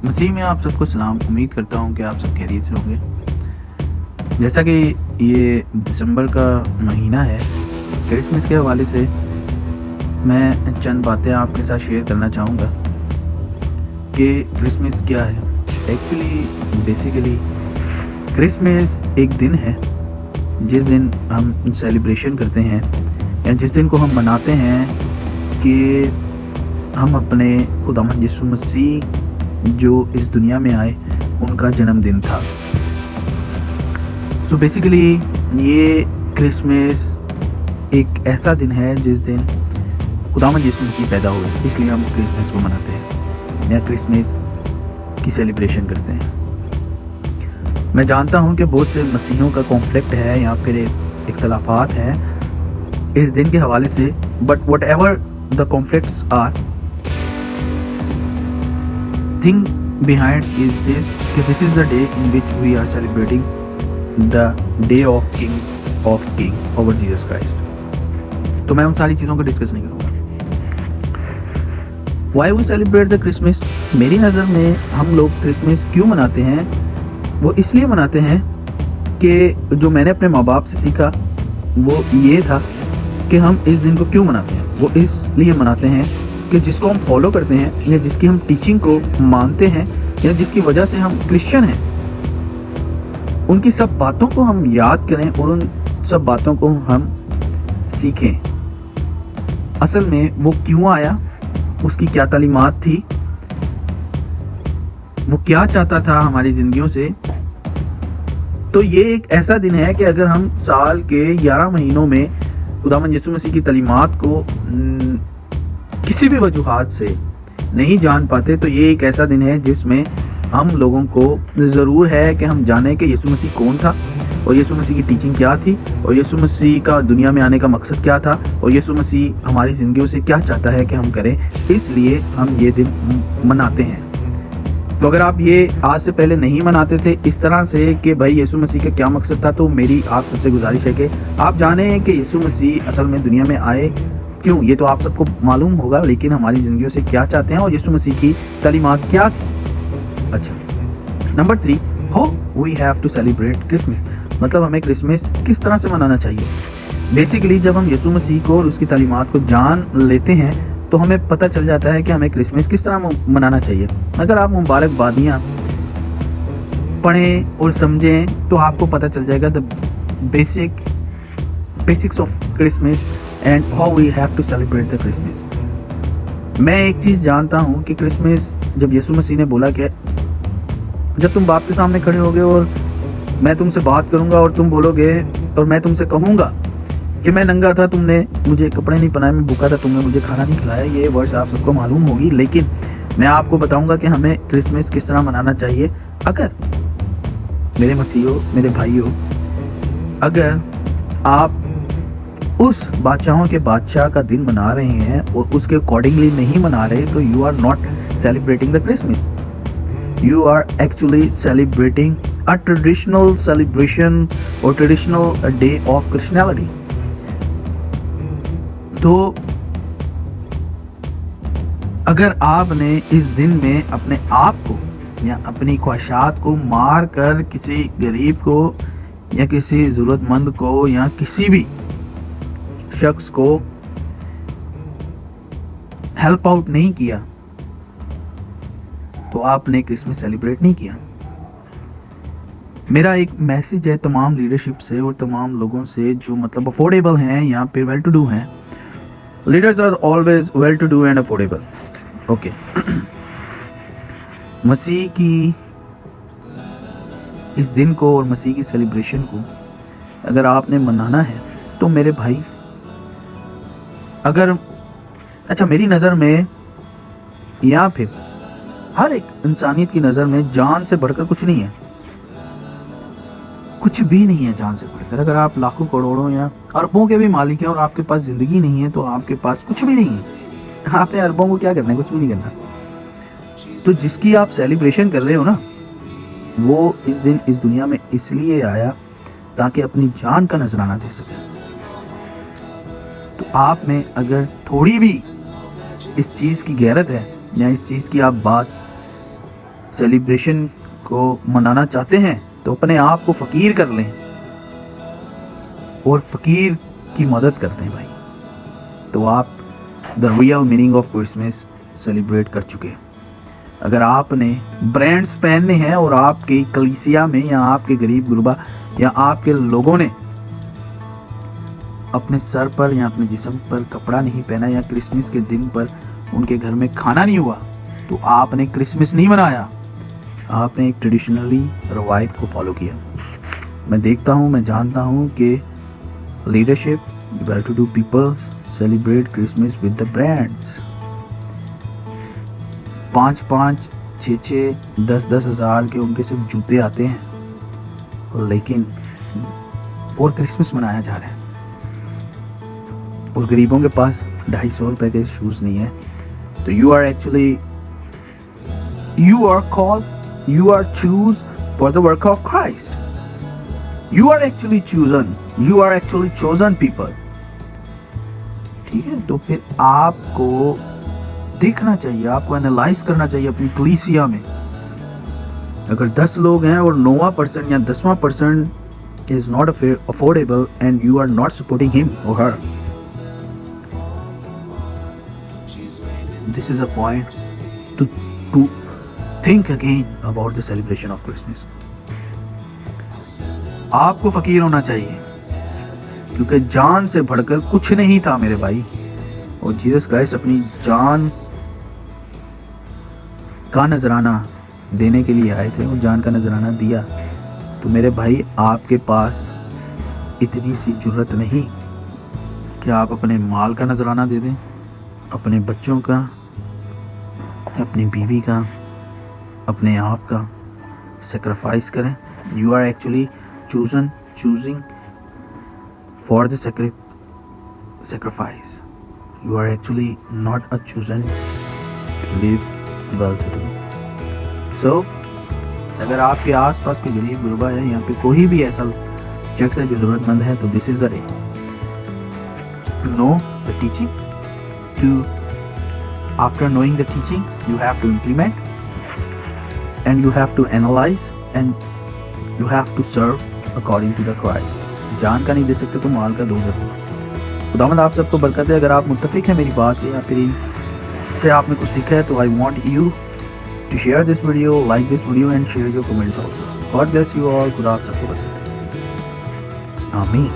मसीह में आप सबको सलाम। उम्मीद करता हूँ कि आप सब खैरियत से होंगे। जैसा कि ये दिसंबर का महीना है, क्रिसमस के हवाले से मैं चंद बातें आपके साथ शेयर करना चाहूँगा कि क्रिसमस क्या है। एक्चुअली बेसिकली क्रिसमस एक दिन है जिस दिन हम सेलिब्रेशन करते हैं या जिस दिन को हम मनाते हैं कि हम अपने खुदावंद यीशु मसीह जो इस दुनिया में आए उनका जन्मदिन था। सो बेसिकली ये क्रिसमस एक ऐसा दिन है जिस दिन खुदावंद यीशु मसीह पैदा हुए, इसलिए हम क्रिसमस को मनाते हैं या क्रिसमस की सेलिब्रेशन करते हैं। मैं जानता हूँ कि बहुत से मसीहों का कॉन्फ्लिक्ट है या फिर इख्तलाफात हैं इस दिन के हवाले से, but whatever the conflicts are, thing behind is this is the day in which we are celebrating the day of King over Jesus Christ। तो मैं उन सारी चीज़ों को डिस्कस नहीं करूँगा। Why we celebrate the Christmas? मेरी नज़र में हम लोग क्रिसमस क्यों मनाते हैं, वो इसलिए मनाते हैं कि जो मैंने अपने माँ बाप से सीखा वो ये था कि हम इस दिन को क्यों मनाते हैं। वो इसलिए मनाते हैं कि जिसको हम फॉलो करते हैं या जिसकी हम टीचिंग को मानते हैं या जिसकी वजह से हम क्रिश्चियन हैं, उनकी सब बातों को हम याद करें और उन सब बातों को हम सीखें। असल में वो क्यों आया, उसकी क्या तालीमात थी, वो क्या चाहता था हमारी जिंदगियों से। तो ये एक ऐसा दिन है कि अगर हम साल के 11 महीनों में खुदावंद यीशु मसीह की तालीमात को किसी भी वजूहात से नहीं जान पाते, तो ये एक ऐसा दिन है जिसमें हम लोगों को ज़रूर है कि हम जानें कि यीशु मसीह कौन था और यीशु मसीह की टीचिंग क्या थी और यीशु मसीह का दुनिया में आने का मकसद क्या था और यीशु मसीह हमारी ज़िंदगियों से क्या चाहता है कि हम करें। इसलिए हम ये दिन मनाते हैं। तो अगर आप ये आज से पहले नहीं मनाते थे इस तरह से कि भाई यीशु मसीह का क्या मकसद था, तो मेरी आप सबसे गुजारिश है कि आप जानें कि यीशु मसीह असल में दुनिया में आए क्यों। ये तो आप सबको मालूम होगा, लेकिन हमारी ज़िंदगियों से क्या चाहते हैं और यीशु मसीह की तालीमात क्या थी। अच्छा, number 3, how we have to celebrate Christmas, मतलब हमें क्रिसमस किस तरह से मनाना चाहिए। बेसिकली जब हम यीशु मसीह को और उसकी तालीमात को जान लेते हैं तो हमें पता चल जाता है कि हमें क्रिसमस किस तरह मनाना चाहिए। अगर आप मुबारकबादियाँ पढ़ें और समझें तो आपको पता चल जाएगा the basics of Christmas and how we have to celebrate the Christmas. मैं एक चीज़ जानता हूँ कि क्रिसमस जब यीशु मसीह ने बोला कि जब तुम बाप के सामने खड़े होगे और मैं तुमसे बात करूँगा और तुम बोलोगे और मैं तुमसे कहूँगा कि मैं नंगा था, तुमने मुझे कपड़े नहीं पहनाए, मैं भूखा था, तुमने मुझे खाना नहीं खिलाया। ये वर्ड्स आप सबको मालूम होगी, लेकिन मैं आपको बताऊँगा कि हमें क्रिसमस किस तरह मनाना चाहिए। अगर मेरे मसीहो, मेरे भाइयों, अगर आप उस बादशाहों के बादशाह का दिन मना रहे हैं और उसके अकॉर्डिंगली नहीं मना रहे, तो you are not celebrating the Christmas, you are actually celebrating a traditional celebration और ट्रेडिशनल डे ऑफ क्रिश्चियनिटी। तो अगर आपने इस दिन में अपने आप को या अपनी ख्वाहिशात को मार कर किसी गरीब को या किसी ज़रूरतमंद को या किसी भी शख्स को हेल्प आउट नहीं किया, तो आपने क्रिसमस सेलिब्रेट नहीं किया। मेरा एक मैसेज है तमाम लीडरशिप से और तमाम लोगों से जो मतलब अफोर्डेबल हैं या फिर वेल टू डू हैं। Leaders are always well to do and affordable. Okay, मसीह की इस दिन को और मसीह की सेलिब्रेशन को अगर आपने मनाना है तो मेरे भाई, अगर अच्छा मेरी नज़र में या फिर हर एक इंसानियत की नज़र में जान से बढ़कर कुछ नहीं है, कुछ भी नहीं है जान से बढ़कर। अगर आप लाखों करोड़ों या अरबों के भी मालिक हैं और आपके पास ज़िंदगी नहीं है तो आपके पास कुछ भी नहीं है। आपने अरबों को क्या करना है, कुछ भी नहीं करना। तो जिसकी आप सेलिब्रेशन कर रहे हो ना, वो इस दिन इस दुनिया में इसलिए आया ताकि अपनी जान का नजराना दे सके। तो आप में अगर थोड़ी भी इस चीज़ की गैरत है या इस चीज़ की आप बात सेलिब्रेशन को मनाना चाहते हैं तो अपने आप को फ़कीर कर लें और फ़कीर की मदद करते हैं भाई, तो आप the real meaning of Christmas celebrate कर चुके हैं। अगर आपने ब्रांड्स पहनने हैं और आपकी कलीसिया में या आपके गरीब गुरबा या आपके लोगों ने अपने सर पर या अपने जिस्म पर कपड़ा नहीं पहना या क्रिसमस के दिन पर उनके घर में खाना नहीं हुआ, तो आपने क्रिसमस नहीं मनाया, आपने एक ट्रेडिशनली रवायत को फॉलो किया। मैं देखता हूँ, मैं जानता हूँ कि leadership well to do people celebrate Christmas with the brands. 5-5, 6-6, 10-10 हज़ार के उनके सिर्फ जूते आते हैं, लेकिन और क्रिसमस मनाया जा रहा है और गरीबों के पास 250 रुपए के शूज़ नहीं है। तो you are actually you are called, you are choose for the work of Christ. You are actually chosen, you are actually chosen people. ठीक है, तो फिर आपको देखना चाहिए, आपको एनालाइज करना चाहिए अपनी कलीसिया में। अगर 10 लोग हैं और 9% या 10% is not affordable and you are not supporting him or her, this is a point to think again about the celebration of Christmas. आपको फकीर होना चाहिए क्योंकि जान से बढ़कर कुछ नहीं था मेरे भाई, और जीसस क्राइस्ट अपनी जान का नजराना देने के लिए आए थे और जान का नजराना दिया। तो मेरे भाई, आपके पास इतनी सी जुर्रत नहीं कि आप अपने माल का नजराना दे दें, अपने बच्चों का, अपनी बीवी का, अपने आप का सेक्रीफाइस करें। You are actually choosing for the sacrifice. You are actually not a chosen to live well to do. So अगर आपके आसपास कोई गरीब गुरबा है, यहाँ पे कोई भी ऐसा शख्स है जो ज़रूरतमंद है, तो this is the day to know the teaching, to after knowing the teaching you have to implement and you have to analyze and you have to serve according to the Christ. जान का नहीं दे सकते तो माल का दो जरूर। खुदावंद आप सबको बरकत दे। अगर आप मुत्तफिक हैं मेरी बात से या फिर इससे आपने कुछ सीखा है, तो I want you to share this video, like this video and share your comments also. God bless you all. खुदा आप सबको बरकत दे। आमीन।